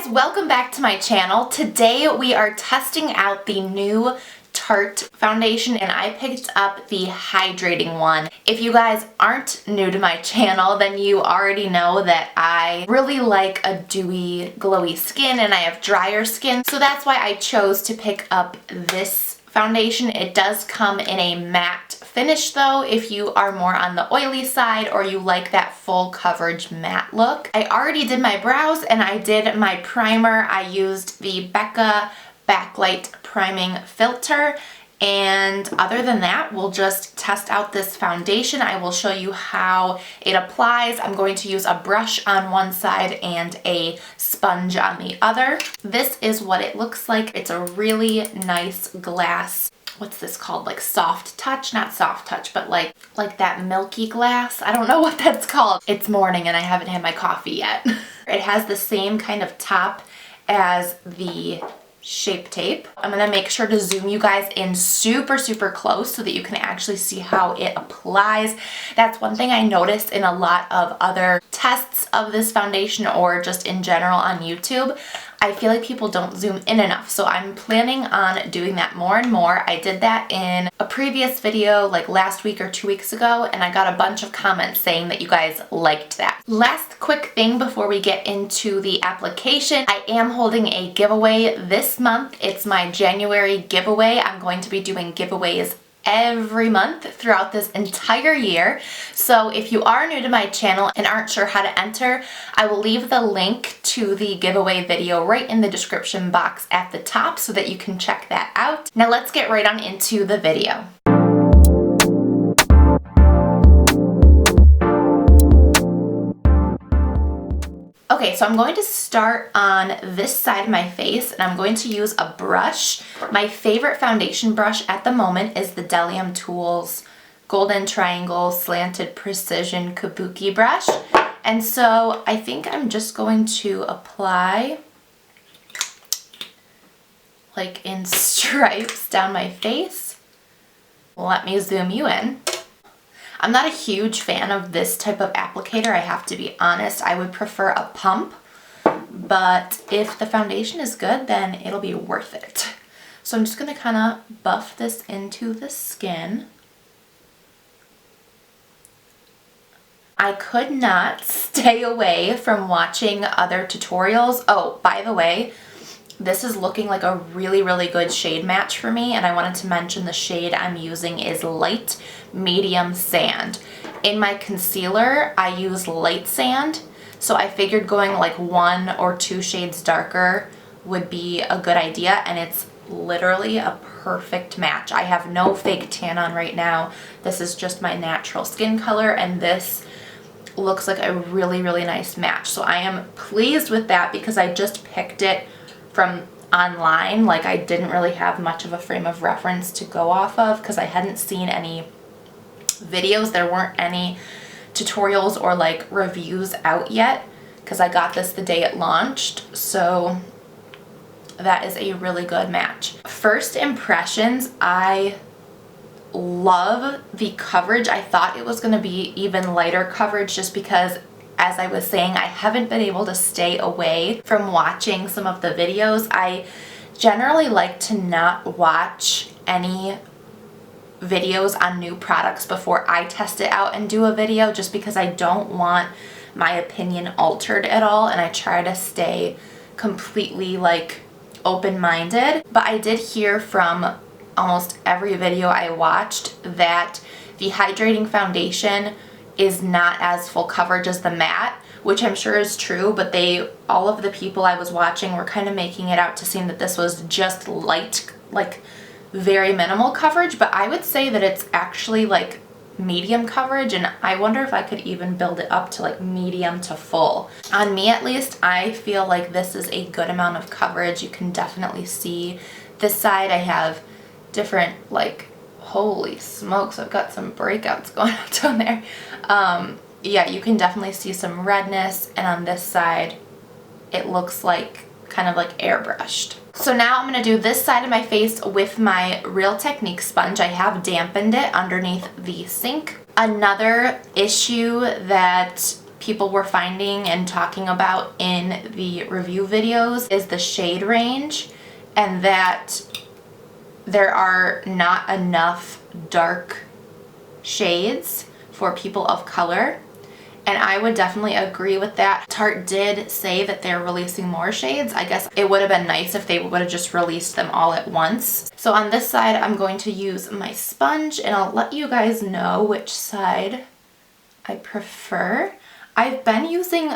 guys, welcome back to my channel. Today we are testing out the new Tarte foundation and I picked up the hydrating one. If you guys aren't new to my channel, then you already know that I really like a dewy, glowy skin and I have drier skin. So that's why I chose to pick up this foundation. It does come in a matte finish though if you are more on the oily side or you like that full coverage matte look. I already did my brows and I did my primer. I used the Becca Backlight Priming Filter, and other than that we'll just test out this foundation. I will show you how it applies. I'm going to use a brush on one side and a sponge on the other. This is what it looks like. It's a really nice glass, what's this called, like soft touch, not soft touch, but like that milky glass. I don't know what that's called. It's morning and I haven't had my coffee yet. It has the same kind of top as the Shape Tape. I'm gonna make sure to zoom you guys in super close so that you can actually see how it applies. That's one thing I noticed in a lot of other tests of this foundation or just in general on YouTube. I feel like people don't zoom in enough, so I'm planning on doing that more and more. I did that in a previous video like last week or 2 weeks ago, and I got a bunch of comments saying that you guys liked that. Last quick thing before we get into the application, I am holding a giveaway this month. It's my January giveaway. I'm going to be doing giveaways every month throughout this entire year. So if you are new to my channel and aren't sure how to enter, I will leave the link to the giveaway video right in the description box at the top so that you can check that out. Now let's get right on into the video. Okay, so I'm going to start on this side of my face and I'm going to use a brush. My favorite foundation brush at the moment is the Delium Tools Golden Triangle Slanted Precision Kabuki brush. And so I think I'm just going to apply like in stripes down my face. Let me zoom you in. I'm not a huge fan of this type of applicator, I have to be honest. I would prefer a pump, but if the foundation is good, then it'll be worth it. So I'm just going to kind of buff this into the skin. I could not stay away from watching other tutorials. Oh, by the way, this is looking like a really good shade match for me, and I wanted to mention the shade I'm using is Light Medium Sand. In my concealer, I use Light Sand, so I figured going like 1 or 2 shades darker would be a good idea, and it's literally a perfect match. I have no fake tan on right now. This is just my natural skin color, and this looks like a really nice match. So I am pleased with that because I just picked it from online. Like I didn't really have much of a frame of reference to go off of because I hadn't seen any videos. There weren't any tutorials or like reviews out yet because I got this the day it launched. So that is a really good match. First impressions, I love the coverage. I thought it was going to be even lighter coverage just because, as I was saying, I haven't been able to stay away from watching some of the videos. I generally like to not watch any videos on new products before I test it out and do a video just because I don't want my opinion altered at all, and I try to stay completely like open-minded. But I did hear from almost every video I watched that the hydrating foundation is not as full coverage as the matte, which I'm sure is true, but all of the people I was watching were kind of making it out to seem that this was just light, like very minimal coverage, but I would say that it's actually like medium coverage, and I wonder if I could even build it up to like medium to full. On me at least, I feel like this is a good amount of coverage. You can definitely see this side. I have different, like, holy smokes, I've got some breakouts going on down there. Yeah, you can definitely see some redness, and on this side it looks like kind of like airbrushed. So now I'm going to do this side of my face with my Real Technique sponge. I have dampened it underneath the sink. Another issue that people were finding and talking about in the review videos is the shade range, and that there are not enough dark shades for people of color. And I would definitely agree with that. Tarte did say that they're releasing more shades. I guess it would have been nice if they would have just released them all at once. So on this side, I'm going to use my sponge, and I'll let you guys know which side I prefer. I've been using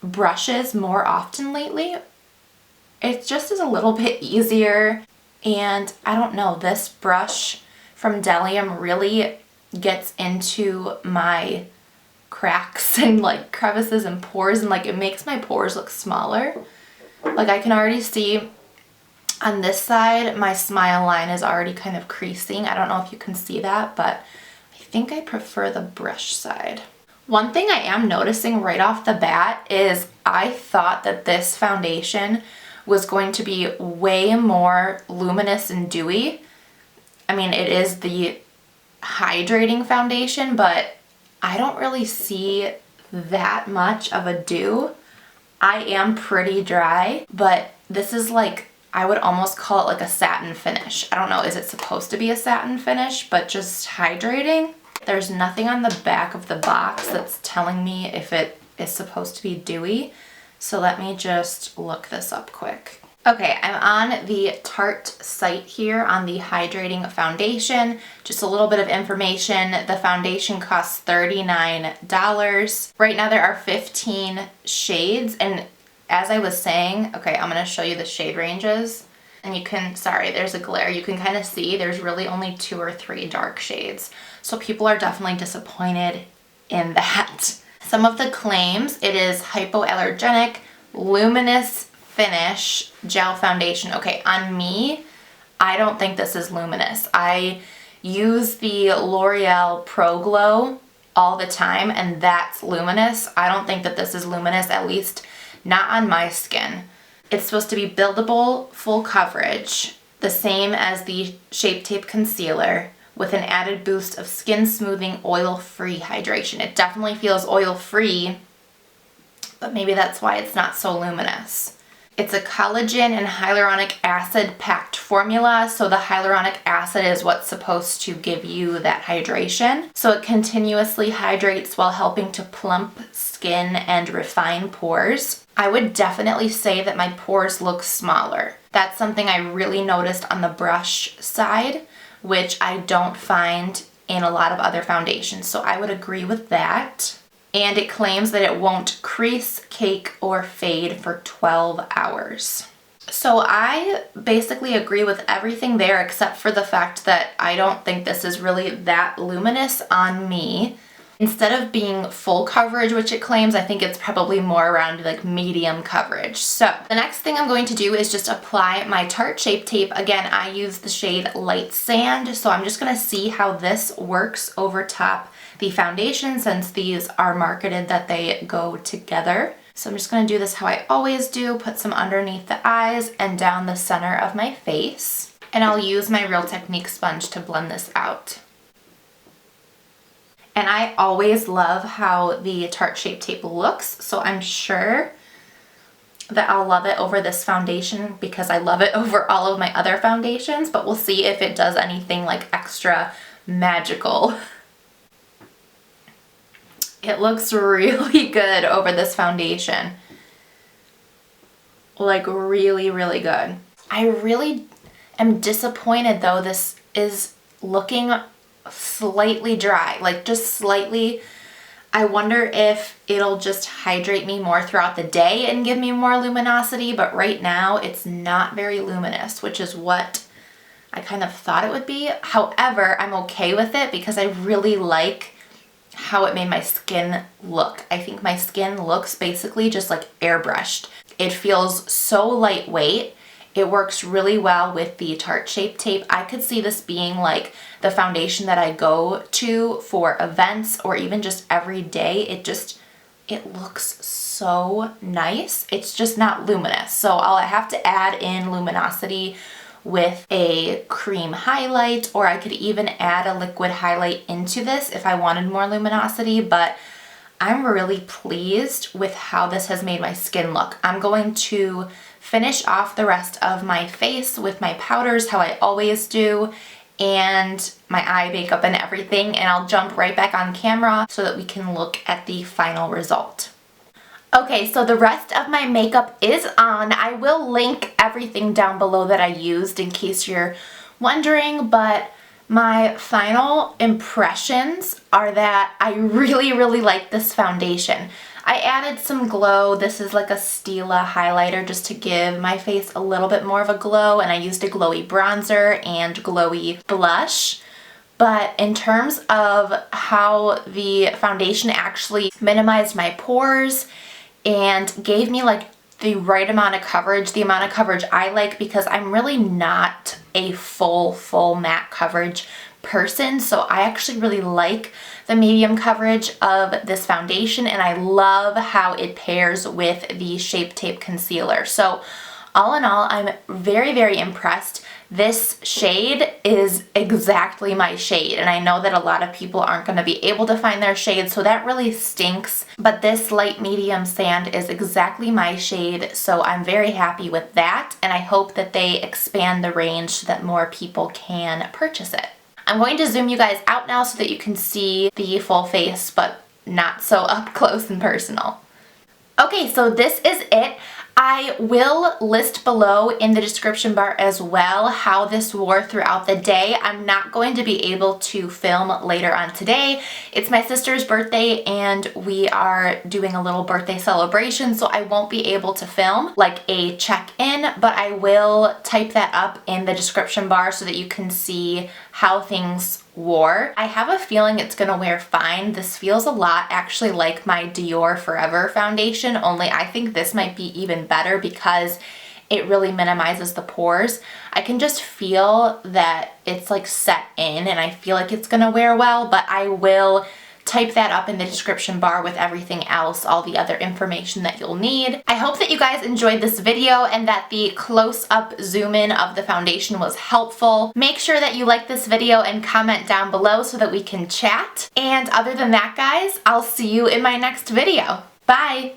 brushes more often lately. It just is a little bit easier. And I don't know, this brush from Delium really gets into my cracks and like crevices and pores, and like it makes my pores look smaller. Like I can already see on this side my smile line is already kind of creasing. I don't know if you can see that, but I think I prefer the brush side. One thing I am noticing right off the bat is I thought that this foundation was going to be way more luminous and dewy. I mean, it is the hydrating foundation, but I don't really see that much of a dew. I am pretty dry, but this is like, I would almost call it like a satin finish. I don't know, is it supposed to be a satin finish, but just hydrating? There's nothing on the back of the box that's telling me if it is supposed to be dewy. So let me just look this up quick. Okay, I'm on the Tarte site here on the hydrating foundation. Just a little bit of information. The foundation costs $39. Right now there are 15 shades, and as I was saying, okay, I'm gonna show you the shade ranges. And you can, sorry, there's a glare. You can kind of see there's really only 2 or 3 dark shades. So people are definitely disappointed in that. Some of the claims, it is hypoallergenic, luminous finish gel foundation. Okay, on me, I don't think this is luminous. I use the L'Oreal Pro Glow all the time, and that's luminous. I don't think that this is luminous, at least not on my skin. It's supposed to be buildable, full coverage, the same as the Shape Tape Concealer, with an added boost of skin smoothing, oil-free hydration. It definitely feels oil-free, but maybe that's why it's not so luminous. It's a collagen and hyaluronic acid packed formula, so the hyaluronic acid is what's supposed to give you that hydration. So it continuously hydrates while helping to plump skin and refine pores. I would definitely say that my pores look smaller. That's something I really noticed on the brush side, which I don't find in a lot of other foundations. So I would agree with that. And it claims that it won't crease, cake, or fade for 12 hours. So I basically agree with everything there except for the fact that I don't think this is really that luminous on me. Instead of being full coverage, which it claims, I think it's probably more around like medium coverage. So the next thing I'm going to do is just apply my Tarte Shape Tape. Again, I use the shade Light Sand, so I'm just gonna see how this works over top the foundation, since these are marketed that they go together. So I'm just gonna do this how I always do, put some underneath the eyes and down the center of my face. And I'll use my Real Technique sponge to blend this out. And I always love how the Tarte Shape Tape looks, so I'm sure that I'll love it over this foundation because I love it over all of my other foundations, but we'll see if it does anything like extra magical. It looks really good over this foundation. Like really, really good. I really am disappointed though. This is looking slightly dry, like just slightly. I wonder if it'll just hydrate me more throughout the day and give me more luminosity, but right now it's not very luminous, which is what I kind of thought it would be. However, I'm okay with it because I really like how it made my skin look. I think my skin looks basically just like airbrushed. It feels so lightweight. It works really well with the Tarte Shape Tape. I could see this being like the foundation that I go to for events or even just every day. It looks so nice. It's just not luminous. So I'll have to add in luminosity with a cream highlight, or I could even add a liquid highlight into this if I wanted more luminosity, but I'm really pleased with how this has made my skin look. I'm going to finish off the rest of my face with my powders, how I always do, and my eye makeup and everything, and I'll jump right back on camera so that we can look at the final result. Okay, so the rest of my makeup is on. I will link everything down below that I used in case you're wondering, but my final impressions are that I really, really like this foundation. I added some glow. This is like a Stila highlighter just to give my face a little bit more of a glow, and I used a glowy bronzer and glowy blush. But in terms of how the foundation actually minimized my pores and gave me like the right amount of coverage, the amount of coverage I like, because I'm really not a full matte coverage person, so I actually really like the medium coverage of this foundation, and I love how it pairs with the Shape Tape concealer. So all in all, I'm very, very impressed. This shade is exactly my shade, and I know that a lot of people aren't going to be able to find their shade, so that really stinks. But this light medium sand is exactly my shade, so I'm very happy with that, and I hope that they expand the range so that more people can purchase it. I'm going to zoom you guys out now so that you can see the full face, but not so up close and personal. Okay, so this is it. I will list below in the description bar as well how this wore throughout the day. I'm not going to be able to film later on today. It's my sister's birthday and we are doing a little birthday celebration, so I won't be able to film like a check-in, but I will type that up in the description bar so that you can see how things wore. I have a feeling it's gonna wear fine. This feels a lot actually like my Dior Forever foundation, only I think this might be even better because it really minimizes the pores. I can just feel that it's like set in and I feel like it's gonna wear well, but I will type that up in the description bar with everything else, all the other information that you'll need. I hope that you guys enjoyed this video and that the close-up zoom in of the foundation was helpful. Make sure that you like this video and comment down below so that we can chat. And other than that, guys, I'll see you in my next video. Bye!